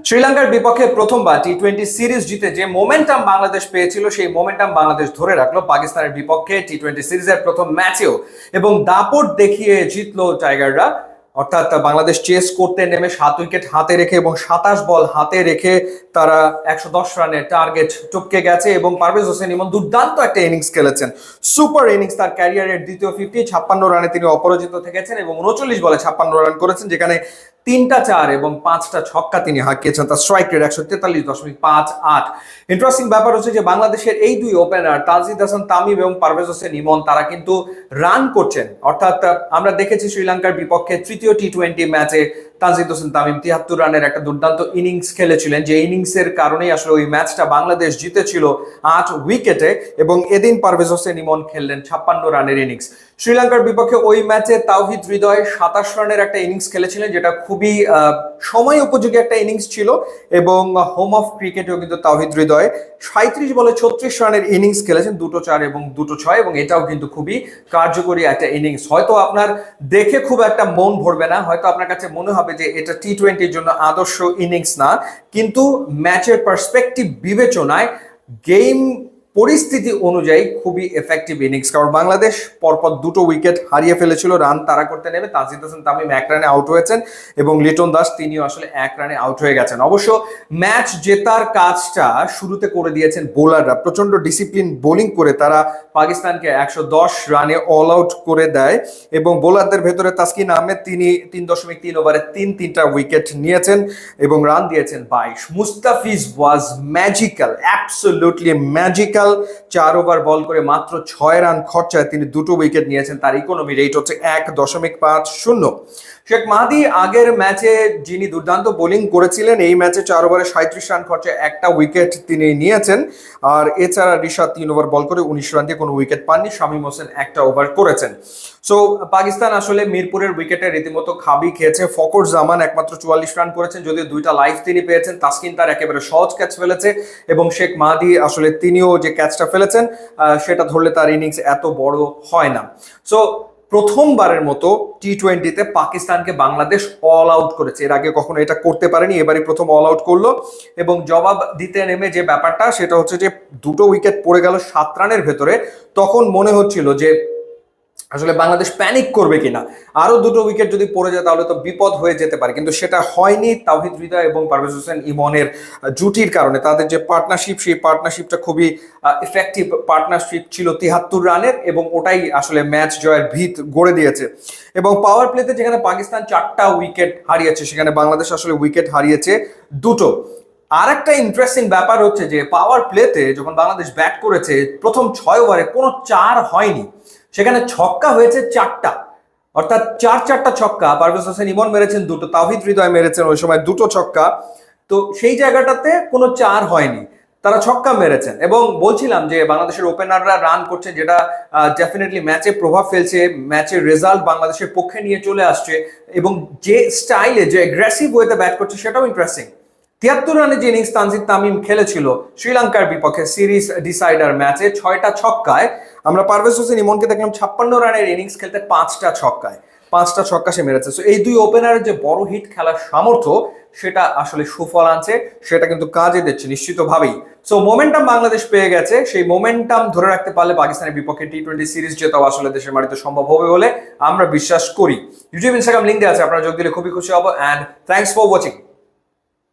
শ্রীলঙ্কার বিপক্ষে প্রথমবার টি-20 সিরিজ জিতে যে মোমেন্টাম বাংলাদেশ পেয়েছিল সেই মোমেন্টাম বাংলাদেশ ধরে রাখলো পাকিস্তানের বিপক্ষে টি-20 সিরিজের প্রথম ম্যাচেও এবং দাপট দেখিয়ে জিতলো টাইগাররা। অর্থাৎ বাংলাদেশ চেস করতে নেমে 7 উইকেট হাতে রেখে এবং 27 বল হাতে রেখে তারা 110 রানের টার্গেট টপকে গেছে এবং পারভেজ হোসেন ইমন দুর্দান্ত একটা ইনিংস খেলেছেন, সুপার ইনিংস। তার ক্যারিয়ারের দ্বিতীয় 50, 56 রানে তিনি অপরাজিত থেকেছেন এবং 39 বলে 56 রান করেছেন, যেখানে 3টা 4 এবং 5টা ছক্কা তিনি হাঁকিয়েছেন। তার স্ট্রাইক রেট 143.58। ইন্টারেস্টিং ব্যাপার হচ্ছে যে বাংলাদেশের এই দুই ওপেনার তানজিদ হাসান তামিম এবং পারভেজ হোসেন ইমন তারা কিন্তু রান করছেন। অর্থাৎ আমরা দেখেছি শ্রীলঙ্কার বিপক্ষে তৃতীয় টি-20 ম্যাচে তানজিদ হোসেন তামিম 73 রানের একটা দুর্দান্ত ইনিংস খেলেছিলেন, যে ইনিংসের কারণেই আসলে ওই ম্যাচটা বাংলাদেশ জিতেছিল 8 উইকেটে। এবং এদিন পারভেজ হোসেন ইমন খেললেন 56 রানের ইনিংস। শ্রীলঙ্কার বিপক্ষে ওই ম্যাচে তাওহিদ হৃদয় 27 রানের একটা ইনিংস খেলেছিলেন, যেটা খুবই সময় উপযোগী একটা ইনিংস ছিল। এবং হোম অফ ক্রিকেটেও কিন্তু তাওহিদ হৃদয় 37 বলে 36 রানের ইনিংস খেলেছেন, 2টো 4 এবং 2টো 6, এবং এটাও কিন্তু খুবই কার্যকরী একটা ইনিংস। হয়তো আপনার দেখে খুব একটা মন ভরবে না, হয়তো আপনার কাছে মনে হবে যে এটা টি-20-র জন্য আদর্শ ইনিংস না, কিন্তু ম্যাচের পার্সপেক্টিভ বিবেচনায় গেম পরিস্থিতি অনুযায়ী খুবই এফেক্টিভ ইনিংস। কারণ বাংলাদেশ পরপর 2টো উইকেট হারিয়ে ফেলেছিল রান তাড়া করতে নেমে। তানজিদ হাসান তামিম 1 রানে আউট হয়েছেন এবং লিটন দাস তিনিও আসলে 1 রানে আউট হয়ে গেছেন। অবশ্য ম্যাচ জেতার কাজটা শুরুতে করে দিয়েছেন বোলাররা। প্রচন্ড ডিসিপ্লিন বোলিং করে তারা পাকিস্তানকে 110 রানে অল আউট করে দেয় এবং বোলারদের ভেতরে তাসকিন আহমেদ তিনি 3.3 ওভারে 3টা উইকেট নিয়েছেন এবং রান দিয়েছেন 22। মুস্তাফিজ ওয়াজ ম্যাজিক্যাল, অ্যাবসলিউটলি ম্যাজিক্যাল। 4 ওভার বল করে মাত্র 6 রান খরচায় তিনি 2টো উইকেট নিয়েছেন। তার ইকোনমি রেট হচ্ছে 1.50। শেখ মাহাদি আগের ম্যাচে যিনি দুর্দান্ত বোলিং করেছিলেন, এই ম্যাচে 4 ওভারে 37 রান খরচায় একটা উইকেট তিনি নিয়েছেন। আর এছাড়া রিশাদ 3 ওভার বল করে 19 রান দিয়ে কোনো উইকেট পাননি। শামীম হোসেন একটা ওভার করেছেন। সো পাকিস্তান আসলে মিরপুরের উইকেটে রীতিমতো খাবি খেয়েছে। ফকর জামান একমাত্র 44 রান করেছেন, যদিও 2টা লাইফ তিনি পেয়েছেন। তাসকিন তার একেবারে সহজ ক্যাচ ফেলেছে এবং শেখ মাহাদি আসলে তিনিও যে ক্যাচটা ফেলেছেন সেটা ধরলে তার ইনিংস এত বড় হয় না। সো প্রথমবারের মতো টি-20-তে পাকিস্তানকে বাংলাদেশ অল আউট করেছে। এর আগে কখনো এটা করতে পারেনি, এবারই প্রথম অল আউট করলো। এবং জবাব দিতে নেমে যে ব্যাপারটা সেটা হচ্ছে যে 2টো উইকেট পড়ে গেল 7 রানের ভেতরে, তখন মনে হচ্ছিল যে আসলে বাংলাদেশ প্যানিক করবে কিনা, আরো 2টো উইকেট যদি পড়ে যায় তাহলে তো বিপদ হয়ে যেতে পারে, কিন্তু সেটা হয়নি। তাওহিদ হৃদয় এবং পারভেজ হোসেন ইমনের জুটির কারণে তাদের যে পার্টনারশিপ, সেই পার্টনারশিপটা খুবই ইফেক্টিভ পার্টনারশিপ ছিল 73 রানের, এবং ওটাই আসলে ম্যাচ জয়ের ভিত গড়ে দিয়েছে। এবং পাওয়ার প্লেতে যেখানে পাকিস্তান 4টা উইকেট হারিয়েছে, সেখানে বাংলাদেশ আসলে উইকেট হারিয়েছে 2টো। আর একটা ইন্টারেস্টিং ব্যাপার হচ্ছে যে পাওয়ার প্লেতে যখন বাংলাদেশ ব্যাট করেছে প্রথম 6 ওভারে কোনো 4 হয়নি, সেখানে ছক্কা হয়েছে 4টা, অর্থাৎ 4টা ছক্কা। পারভেজ হোসেন ইমন মেরেছেন 2টো, তাওহিদ হৃদয় মেরেছেন ওই সময় 2টো ছক্কা। তো সেই জায়গাটাতে কোনো 4 হয়নি, তারা ছক্কা মেরেছেন। এবং বলছিলাম যে বাংলাদেশের ওপেনাররা রান করছে, যেটা ডেফিনেটলি ম্যাচে প্রভাব ফেলছে, ম্যাচের রেজাল্ট বাংলাদেশের পক্ষে নিয়ে চলে আসছে। এবং যে স্টাইলে, যে অ্যাগ্রেসিভ ওয়েতে ব্যাট করছে সেটাও ইন্টারেস্টিং। 73 রানে যে ইনিংস তানজিদ তামিম খেলেছিল শ্রীলঙ্কার বিপক্ষে সিরিজ ডিসাইডার ম্যাচে 6টা ছক্কায়, আমরা পারভেজ হোসেন ইমনকে দেখলাম 56 রানের ইনিংস খেলতে 5টা ছক্কায়, 5টা ছক্কা সে মেরেছে। সো এই দুই ওপেনারের যে বড় হিট খেলার সামর্থ্য, সেটা আসলে সুফল আনছে, সেটা কিন্তু কাজে দিচ্ছে নিশ্চিতভাবেই। সো মোমেন্টাম বাংলাদেশ পেয়ে গেছে, সেই মোমেন্টাম ধরে রাখতে পারলে পাকিস্তানের বিপক্ষে টি-20 সিরিজ জেতাও আসলে দেশের মাটিতে সম্ভব হবে বলে আমরা বিশ্বাস করি। ইউটিউব, ইনস্টাগ্রাম লিঙ্ক দেওয়া আছে, আপনারা যোগ দিলে খুবই খুশি হব। And thanks for watching.